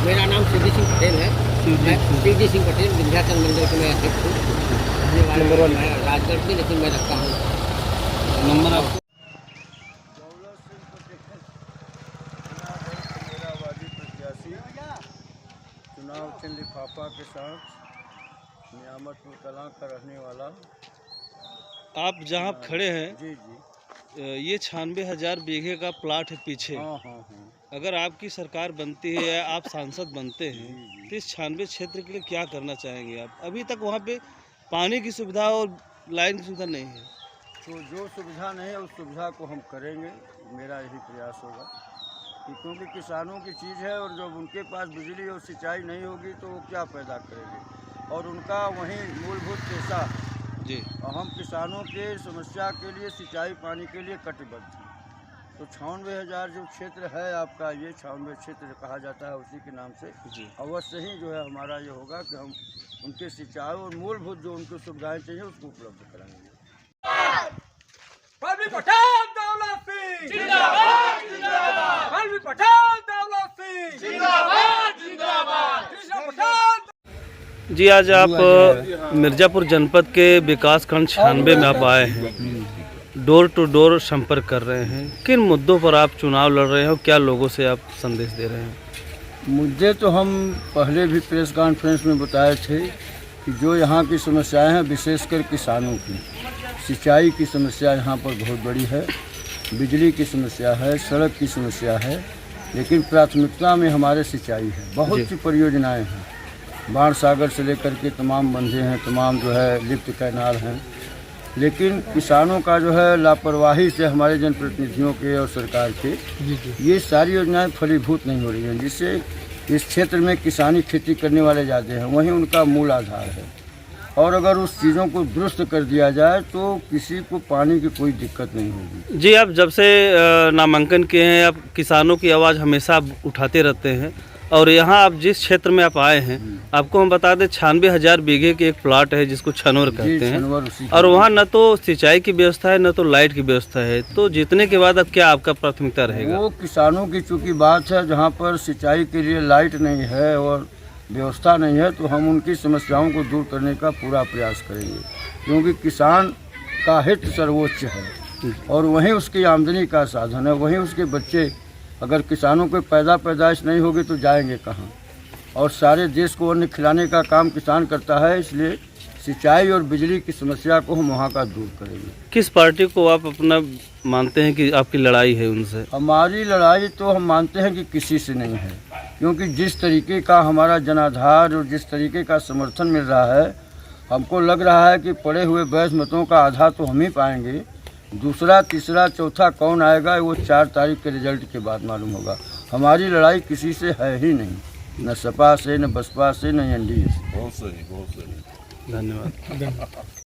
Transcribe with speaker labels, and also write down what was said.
Speaker 1: मेरा नाम सिद्धि सिंह पटेल है। मैं सिद्धि सिंह पटेल विंध्याचल मंडल के मैं अध्यक्ष हूँ। नंबर 1 राजगढ़ से, लेकिन मैं रखता हूँ नंबर आपको।
Speaker 2: दौलत सिंह पटेल मेरावादी प्रत्याशी, चुनाव चिन्ह लिफाफा के साथ नियामतपुर कलां का रहने वाला।
Speaker 3: आप जहाँ खड़े हैं,
Speaker 2: जी जी,
Speaker 3: ये 96,000 बीघे का प्लाट है पीछे।
Speaker 2: हाँ हाँ हाँ।
Speaker 3: अगर आपकी सरकार बनती है या आप सांसद बनते हैं
Speaker 2: जी, जी।
Speaker 3: तो इस 96 क्षेत्र के लिए क्या करना चाहेंगे आप? अभी तक वहाँ पे पानी की सुविधा और लाइन की सुविधा नहीं है।
Speaker 2: तो जो सुविधा नहीं है उस सुविधा को हम करेंगे, मेरा यही प्रयास होगा कि क्योंकि किसानों की चीज़ है और जब उनके पास बिजली और सिंचाई नहीं होगी तो वो क्या पैदा करेंगे, और उनका वही मूलभूत पेशा
Speaker 3: जी।
Speaker 2: और हम किसानों के समस्या के लिए सिंचाई पानी के लिए कटिबद्ध हैं। तो 96,000 जो क्षेत्र है आपका, ये 96 क्षेत्र कहा जाता है उसी के नाम से।
Speaker 3: जी।
Speaker 2: अवश्य ही जो है हमारा ये होगा कि हम उनके सिंचाई और मूलभूत जो उनको सुविधाएं चाहिए उसको उपलब्ध कराएंगे।
Speaker 4: पटेल दौलत सिंह जिंदाबाद जिंदाबाद, पटेल दौलत सिंह जिंदाबाद जिंदाबाद,
Speaker 3: जी, आज आप मिर्ज़ापुर जनपद के विकास खंड 96 में आप आए हैं, डोर टू डोर संपर्क कर रहे हैं। किन मुद्दों पर आप चुनाव लड़ रहे हैं और क्या लोगों से आप संदेश दे रहे हैं?
Speaker 2: मुद्दे तो हम पहले भी प्रेस कॉन्फ्रेंस में बताए थे कि जो यहाँ की समस्याएं हैं, विशेषकर किसानों की, सिंचाई की समस्या यहाँ पर बहुत बड़ी है, बिजली की समस्या है, सड़क की समस्या है, लेकिन प्राथमिकता में हमारे सिंचाई है। बहुत सी परियोजनाएं हैं, बाण सागर से लेकर के तमाम बंधे हैं, तमाम जो है लिफ्ट कैनाल हैं, लेकिन किसानों का जो है लापरवाही से हमारे जनप्रतिनिधियों के और सरकार के ये सारी योजनाएं फलीभूत नहीं हो रही हैं, जिससे इस क्षेत्र में किसानी खेती करने वाले ज़्यादा हैं, वहीं उनका मूल आधार है। और अगर उस चीज़ों को दुरुस्त कर दिया जाए तो किसी को पानी की कोई दिक्कत नहीं होगी।
Speaker 3: जी, आप जब से नामांकन किए हैं, आप किसानों की आवाज़ हमेशा आप उठाते रहते हैं, और यहाँ आप जिस क्षेत्र में आप आए हैं, आपको हम बता दें 96,000 बीघे की एक प्लाट है जिसको छनौर कहते हैं, और वहाँ न तो सिंचाई की व्यवस्था है न तो लाइट की व्यवस्था है। तो जीतने के बाद अब क्या आपका प्राथमिकता रहेगा?
Speaker 2: वो किसानों की चूँकि बात है, जहाँ पर सिंचाई के लिए लाइट नहीं है और व्यवस्था नहीं है, तो हम उनकी समस्याओं को दूर करने का पूरा प्रयास करेंगे, क्योंकि किसान का हित सर्वोच्च है और वहीं उसकी आमदनी का साधन है, वहीं उसके बच्चे। अगर किसानों को पैदाइश नहीं होगी तो जाएंगे कहाँ? और सारे देश को अन्न खिलाने का काम किसान करता है, इसलिए सिंचाई और बिजली की समस्या को हम वहाँ का दूर करेंगे।
Speaker 3: किस पार्टी को आप अपना मानते हैं कि आपकी लड़ाई है उनसे?
Speaker 2: हमारी लड़ाई तो हम मानते हैं कि किसी से नहीं है, क्योंकि जिस तरीके का हमारा जनाधार और जिस तरीके का समर्थन मिल रहा है, हमको लग रहा है कि पड़े हुए वैध मतों का आधा तो हम ही पाएंगे। दूसरा, तीसरा, चौथा कौन आएगा वो 4 तारीख के रिजल्ट के बाद मालूम होगा। हमारी लड़ाई किसी से है ही नहीं, न सपा से, न बसपा से, न एनडीए से।
Speaker 3: धन्यवाद।